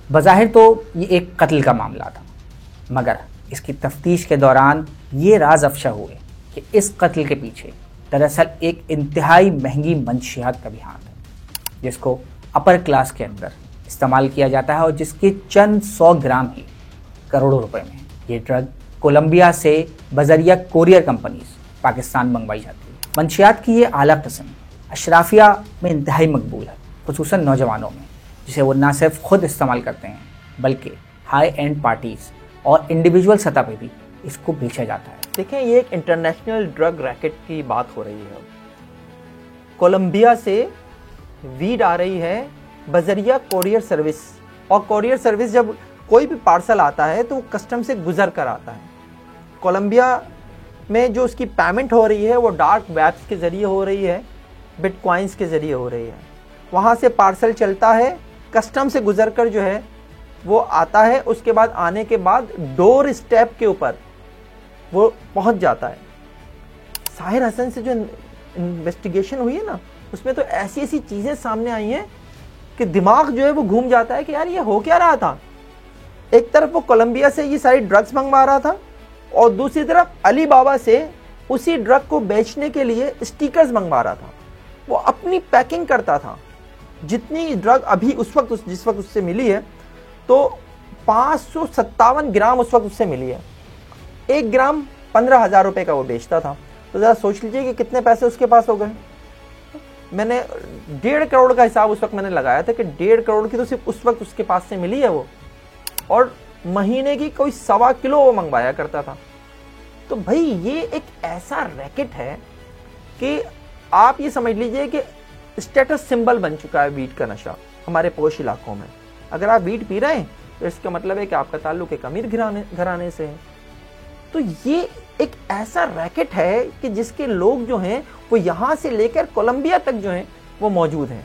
बज़ाहिर तो ये एक कत्ल का मामला था, मगर इसकी तफ्तीश के दौरान ये राज अफशा हुए कि इस कत्ल के पीछे दरअसल एक इंतहाई महंगी मंशियात का भी हाथ है, जिसको अपर क्लास के अंदर इस्तेमाल किया जाता है और जिसके चंद 100 ग्राम ही करोड़ों रुपए में ये ड्रग कोलंबिया से बजरिया कोरियर कंपनीज पाकिस्तान मंगवाई जाती है। मंशियात की ये आला किस्म अशराफिया में इंतहाई मकबूल है, खुसूसन नौजवानों में, जिसे वो ना सिर्फ खुद इस्तेमाल करते हैं बल्कि हाई एंड पार्टीज और इंडिविजुअल सतह पे भी इसको बेचा जाता है। देखें, ये एक इंटरनेशनल ड्रग रैकेट की बात हो रही है। कोलंबिया से वीड आ रही है बजरिया कोरियर सर्विस, और कोरियर सर्विस जब कोई भी पार्सल आता है तो कस्टम से गुजर कर आता है। कोलंबिया में जो उसकी पेमेंट हो रही है वो डार्क वेब्स के ज़रिए हो रही है, बिटकॉइंस के ज़रिए हो रही है। वहाँ से पार्सल चलता है, कस्टम से गुजर कर जो है वो आता है, उसके बाद आने के बाद डोर स्टेप के ऊपर वो पहुँच जाता है। साहिर हसन से जो इन्वेस्टिगेशन हुई है ना, उसमें तो ऐसी ऐसी चीज़ें सामने आई हैं कि दिमाग जो है वो घूम जाता है कि यार ये हो क्या रहा था। एक तरफ वो कोलंबिया से ये सारी ड्रग्स मंगवा रहा था और दूसरी तरफ अली बाबा से उसी ड्रग को बेचने के लिए स्टिकर्स मंगवा रहा था। वो अपनी पैकिंग करता था। जितनी ड्रग अभी उस वक्त जिस वक्त उससे मिली है तो 557 ग्राम उस वक्त उससे मिली है। 1 ग्राम 15,000 रुपये का वो बेचता था। तो ज़रा सोच लीजिए कि कितने पैसे उसके पास हो गए। मैंने 1.5 करोड़ का हिसाब उस वक्त मैंने लगाया था कि 1.5 करोड़ की तो सिर्फ उस वक्त उसके पास से मिली है वो, और महीने की कोई 1.25 किलो वो मंगवाया करता था। तो भाई ये एक ऐसा रैकेट है कि आप ये समझ लीजिए कि स्टेटस सिंबल बन चुका है वीट का नशा हमारे पोश इलाकों में। अगर आप वीट पी रहे हैं तो इसका मतलब है कि आपका ताल्लुक एक अमीर घराने से है। तो ये एक ऐसा रैकेट है कि जिसके लोग जो हैं वो यहाँ से लेकर कोलंबिया तक जो हैं वो मौजूद हैं,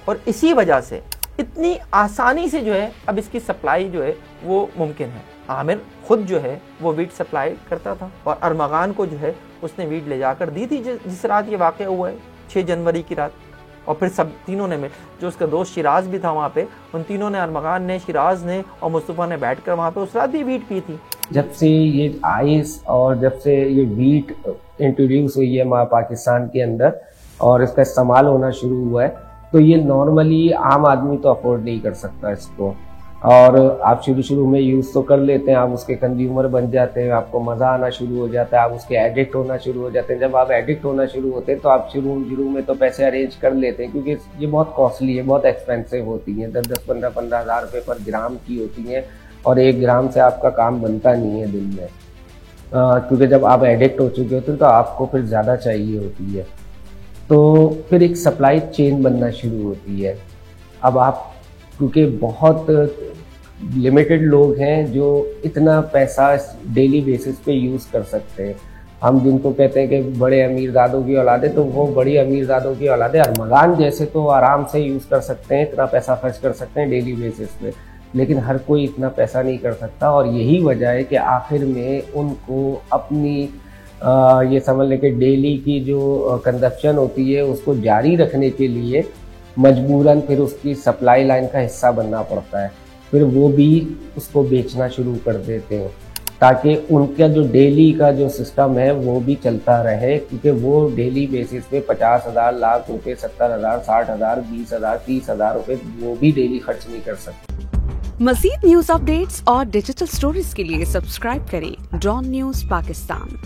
और इसी वजह से इतनी आसानी से जो है अब इसकी सप्लाई जो है वो मुमकिन है। आमिर खुद जो है वो वीट सप्लाई करता था और अरमगान को जो है उसने वीट ले जाकर दी थी जिस रात ये वाक़या हुआ है, 6 जनवरी की रात। और फिर सब तीनों ने मिल, जो उसका दोस्त शिराज भी था वहाँ पे, उन तीनों ने, अरमगान ने, शिराज ने और मुस्तफ़ा ने बैठकर वहाँ पे उस रात भी वीट पी थी। जब से ये आइस और जब से ये वीट इंट्रोड्यूस हुई है पाकिस्तान के अंदर और इसका इस्तेमाल होना शुरू हुआ है, तो ये नॉर्मली आम आदमी तो अफोर्ड नहीं कर सकता इसको। और आप शुरू में यूज़ तो कर लेते हैं, आप उसके कंज्यूमर बन जाते हैं, आपको मज़ा आना शुरू हो जाता है, आप उसके एडिक्ट होना शुरू हो जाते हैं। जब आप एडिक्ट होना शुरू होते हैं तो आप शुरू में तो पैसे अरेंज कर लेते हैं, क्योंकि ये बहुत कॉस्टली है, बहुत एक्सपेंसिव होती हैं, 10-10, 15-15 हज़ार रुपये पर ग्राम की होती हैं, और 1 ग्राम से आपका काम बनता नहीं है दिन में, क्योंकि जब आप एडिक्ट हो चुके होते हैं तो आपको फिर ज़्यादा चाहिए होती है। तो फिर एक सप्लाई चेन बनना शुरू होती है। अब आप क्योंकि बहुत लिमिटेड लोग हैं जो इतना पैसा डेली बेसिस पे यूज़ कर सकते हैं। हम जिनको कहते हैं कि बड़े अमीरजादों की औलादे, तो वो बड़ी अमीरजादों की औलादे अरमगान जैसे तो आराम से यूज़ कर सकते हैं, इतना पैसा खर्च कर सकते हैं डेली बेसिस पे, लेकिन हर कोई इतना पैसा नहीं कर सकता। और यही वजह है कि आखिर में उनको अपनी ये समझ लें कि डेली की जो कंजप्शन होती है उसको जारी रखने के लिए मजबूरन फिर उसकी सप्लाई लाइन का हिस्सा बनना पड़ता है। फिर वो भी उसको बेचना शुरू कर देते हैं ताकि उनका जो डेली का जो सिस्टम है वो भी चलता रहे, क्योंकि वो डेली बेसिस पे 50,000, लाख रुपए, 70,000, 60,000, 20,000, 30,000 रुपए वो भी डेली खर्च नहीं कर सकते। मज़ीद न्यूज़ अपडेट्स और डिजिटल स्टोरीज के लिए सब्सक्राइब करें डॉन न्यूज़ पाकिस्तान।